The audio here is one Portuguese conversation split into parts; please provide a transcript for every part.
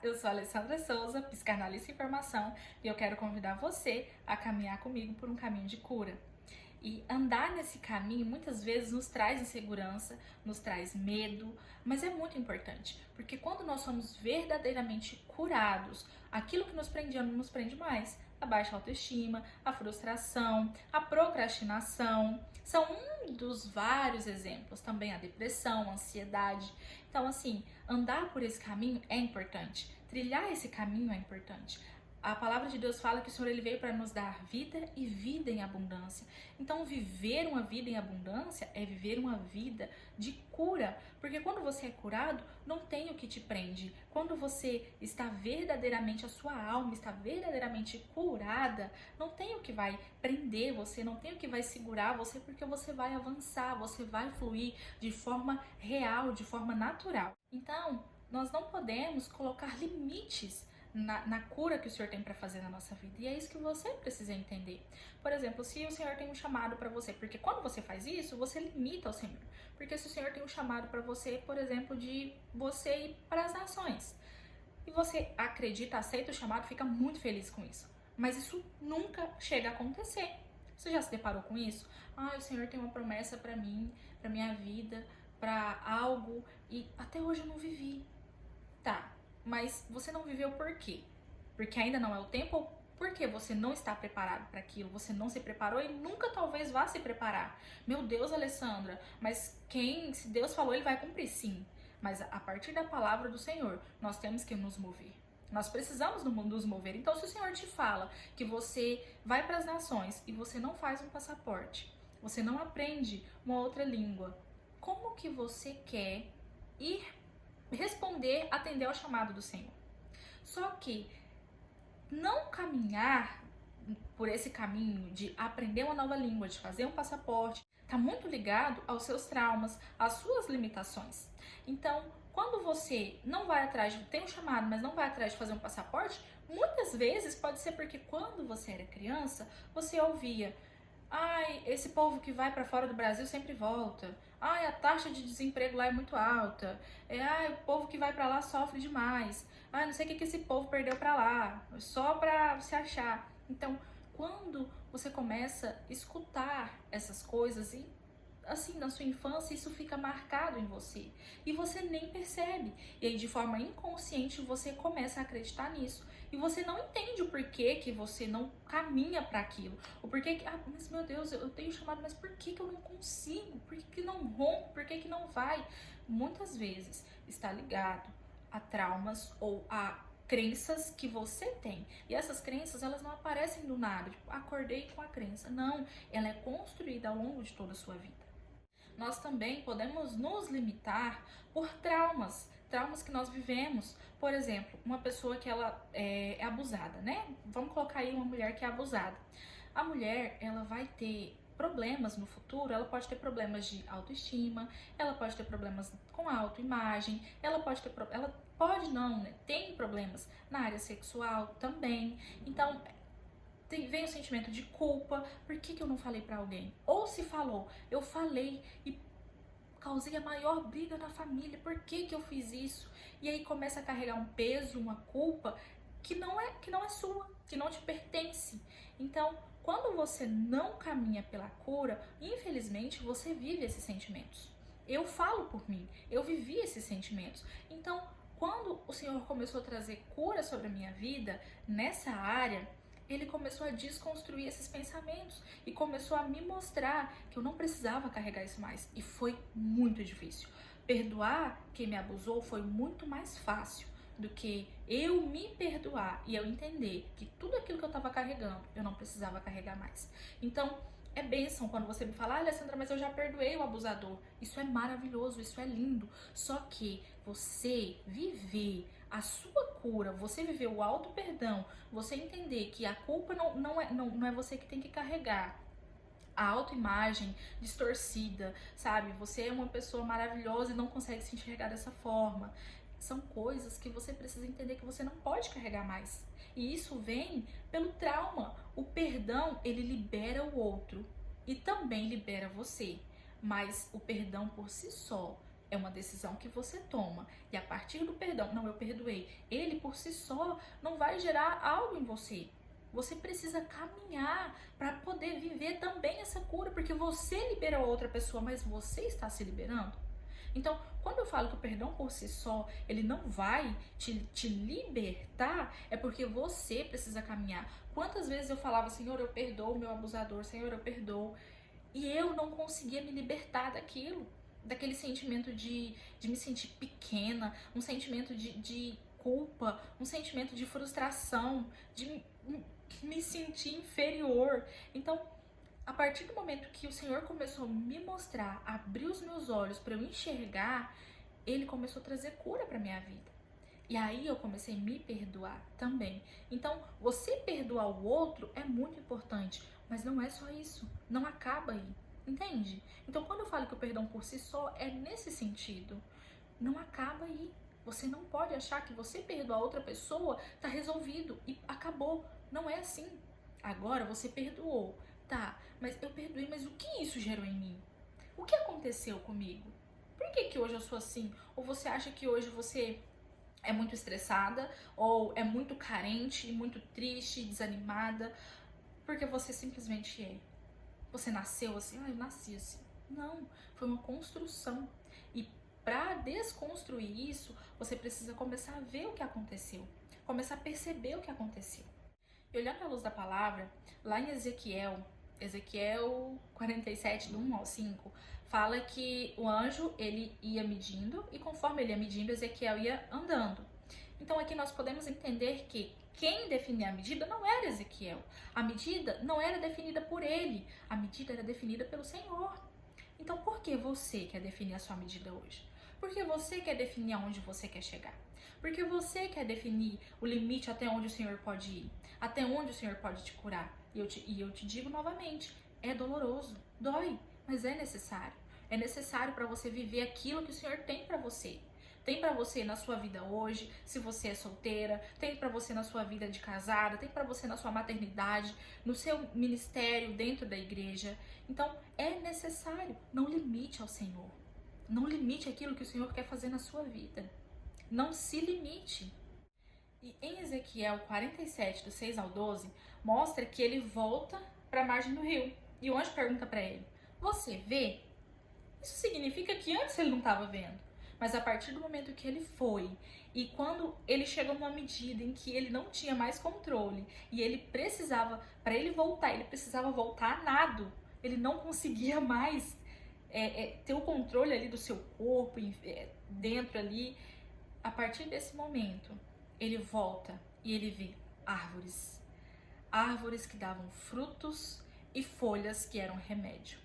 eu sou a Alessandra Souza, psicanalista em formação, e eu quero convidar você a caminhar comigo por um caminho de cura. E andar nesse caminho muitas vezes nos traz insegurança, nos traz medo, mas é muito importante, porque quando nós somos verdadeiramente curados, aquilo que nos prendia não nos prende mais. A baixa autoestima, a frustração, a procrastinação, são um dos vários exemplos. Também a depressão, a ansiedade. Então, assim, andar por esse caminho é importante, trilhar esse caminho é importante. A palavra de Deus fala que o Senhor ele veio para nos dar vida e vida em abundância. Então, viver uma vida em abundância é viver uma vida de cura. Porque quando você é curado, não tem o que te prende. Quando você está verdadeiramente, a sua alma está verdadeiramente curada, não tem o que vai prender você, não tem o que vai segurar você, porque você vai avançar, você vai fluir de forma real, de forma natural. Então, nós não podemos colocar limites na cura que o Senhor tem para fazer na nossa vida. E é isso que você precisa entender. Por exemplo, se o Senhor tem um chamado para você, porque quando você faz isso, você limita o Senhor. Porque se o Senhor tem um chamado para você, por exemplo, de você ir para as nações, e você acredita, aceita o chamado, fica muito feliz com isso. Mas isso nunca chega a acontecer. Você já se deparou com isso? Ah, o Senhor tem uma promessa para mim, para minha vida, para algo, e até hoje eu não vivi. Tá, mas você não viveu por quê? Porque ainda não é o tempo ou porque você não está preparado para aquilo? Você não se preparou e nunca talvez vá se preparar. Meu Deus, Alessandra, mas se Deus falou, ele vai cumprir, sim. Mas a partir da palavra do Senhor, nós temos que nos mover. Nós precisamos nos mover. Então, se o Senhor te fala que você vai para as nações e você não faz um passaporte, você não aprende uma outra língua, como que você quer ir responder, atender ao chamado do Senhor? Só que não caminhar por esse caminho de aprender uma nova língua, de fazer um passaporte, está muito ligado aos seus traumas, às suas limitações. Então, quando você não vai atrás, tem um chamado, mas não vai atrás de fazer um passaporte, muitas vezes pode ser porque quando você era criança, você ouvia: ai, esse povo que vai para fora do Brasil sempre volta. Ai, a taxa de desemprego lá é muito alta. Ai, o povo que vai para lá sofre demais. Ai, não sei o que esse povo perdeu para lá, só para se achar. Então, quando você começa a escutar essas coisas e assim, na sua infância, isso fica marcado em você e você nem percebe. E aí, de forma inconsciente, você começa a acreditar nisso. E você não entende o porquê que você não caminha para aquilo. O porquê que, mas meu Deus, eu tenho chamado, mas por que eu não consigo? Por que não rompo? Por que não vai? Muitas vezes está ligado a traumas ou a crenças que você tem. E essas crenças, elas não aparecem do nada. Tipo, acordei com a crença. Não, ela é construída ao longo de toda a sua vida. Nós também podemos nos limitar por traumas que nós vivemos. Por exemplo, uma pessoa que ela é abusada, né? Vamos colocar aí uma mulher que é abusada. A mulher, ela vai ter problemas no futuro, ela pode ter problemas de autoestima, ela pode ter problemas com a autoimagem, ela pode não, né? Tem problemas na área sexual também. Então, vem o sentimento de culpa. Por que eu não falei pra alguém? Ou se falou, eu falei e causei a maior briga na família. Por que eu fiz isso? E aí começa a carregar um peso, uma culpa que não é sua, que não te pertence. Então, quando você não caminha pela cura, infelizmente você vive esses sentimentos. Eu falo por mim, eu vivi esses sentimentos. Então, quando o Senhor começou a trazer cura sobre a minha vida nessa área, ele começou a desconstruir esses pensamentos e começou a me mostrar que eu não precisava carregar isso mais. E foi muito difícil. Perdoar quem me abusou foi muito mais fácil do que eu me perdoar e eu entender que tudo aquilo que eu estava carregando, eu não precisava carregar mais. Então, é bênção quando você me fala: Alessandra, mas eu já perdoei o abusador. Isso é maravilhoso, isso é lindo. Só que você viver a sua cura, você viver o auto-perdão, você entender que a culpa não é você que tem que carregar. A autoimagem distorcida, sabe? Você é uma pessoa maravilhosa e não consegue se enxergar dessa forma. São coisas que você precisa entender que você não pode carregar mais. E isso vem pelo trauma. O perdão, ele libera o outro e também libera você. Mas o perdão por si só É uma decisão que você toma. E a partir do perdão, não, eu perdoei, ele por si só não vai gerar algo em você. Você precisa caminhar para poder viver também essa cura, porque você liberou a outra pessoa, mas você está se liberando. Então, quando eu falo que o perdão por si só, ele não vai te libertar, é porque você precisa caminhar. Quantas vezes eu falava, Senhor, eu perdoo o meu abusador, Senhor, eu perdoo, e eu não conseguia me libertar daquilo, daquele sentimento de me sentir pequena, um sentimento de culpa, um sentimento de frustração, de me sentir inferior. Então, a partir do momento que o Senhor começou a me mostrar, abrir os meus olhos para eu enxergar, ele começou a trazer cura para minha vida. E aí eu comecei a me perdoar também. Então, você perdoar o outro é muito importante, mas não é só isso, não acaba aí, entende? Então, quando eu falo que o perdão por si só é nesse sentido, não acaba aí. Você não pode achar que você perdoar outra pessoa tá resolvido e acabou. Não é assim. Agora você perdoou, tá? Mas eu perdoei, mas o que isso gerou em mim? O que aconteceu comigo? Por que hoje eu sou assim? Ou você acha que hoje você é muito estressada, ou é muito carente, muito triste, desanimada, porque você simplesmente é. Você nasceu assim, eu nasci assim. Não, foi uma construção. E para desconstruir isso, você precisa começar a ver o que aconteceu, começar a perceber o que aconteceu. E olhando à luz da palavra, lá em Ezequiel 47, do 1 ao 5, fala que o anjo, ele ia medindo, e conforme ele ia medindo, Ezequiel ia andando. Então aqui nós podemos entender que quem definia a medida não era Ezequiel. A medida não era definida por ele, a medida era definida pelo Senhor. Então por que você quer definir a sua medida hoje? Porque você quer definir aonde você quer chegar. Porque você quer definir o limite até onde o Senhor pode ir, até onde o Senhor pode te curar. E eu te digo novamente, é doloroso, dói, mas é necessário. É necessário para você viver aquilo que o Senhor tem para você. Tem para você na sua vida hoje, se você é solteira, tem para você na sua vida de casada, tem para você na sua maternidade, no seu ministério dentro da igreja. Então, é necessário. Não limite ao Senhor. Não limite aquilo que o Senhor quer fazer na sua vida. Não se limite. E em Ezequiel 47, do 6 ao 12, mostra que ele volta para a margem do rio. E o anjo pergunta para ele, você vê? Isso significa que antes ele não estava vendo. Mas a partir do momento que ele foi, e quando ele chegou numa medida em que ele não tinha mais controle, e ele precisava, para ele voltar, ele precisava voltar a nado. Ele não conseguia mais ter o controle ali do seu corpo, dentro ali. A partir desse momento, ele volta e ele vê árvores. Árvores que davam frutos e folhas que eram remédio.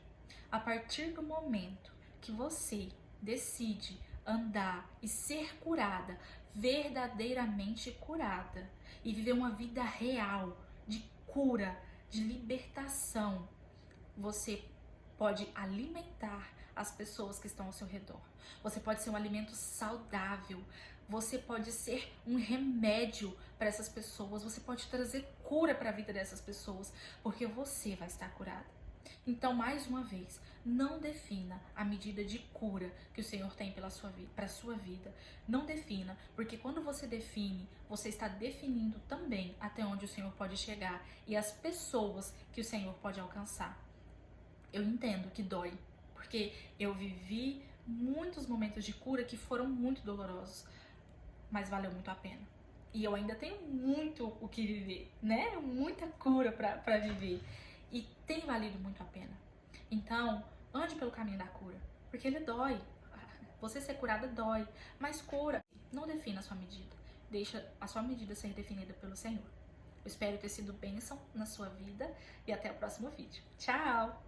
A partir do momento que você decide andar e ser curada, verdadeiramente curada, e viver uma vida real de cura, de libertação, você pode alimentar as pessoas que estão ao seu redor. Você pode ser um alimento saudável. Você pode ser um remédio para essas pessoas. Você pode trazer cura para a vida dessas pessoas, porque você vai estar curada. Então, mais uma vez, não defina a medida de cura que o Senhor tem para a sua vida. Não defina, porque quando você define, você está definindo também até onde o Senhor pode chegar e as pessoas que o Senhor pode alcançar. Eu entendo que dói, porque eu vivi muitos momentos de cura que foram muito dolorosos, mas valeu muito a pena. E eu ainda tenho muito o que viver, né? Muita cura para viver. E tem valido muito a pena. Então, ande pelo caminho da cura, porque ele dói. Você ser curada dói, mas cura. Não defina a sua medida. Deixa a sua medida ser definida pelo Senhor. Eu espero ter sido bênção na sua vida e até o próximo vídeo. Tchau!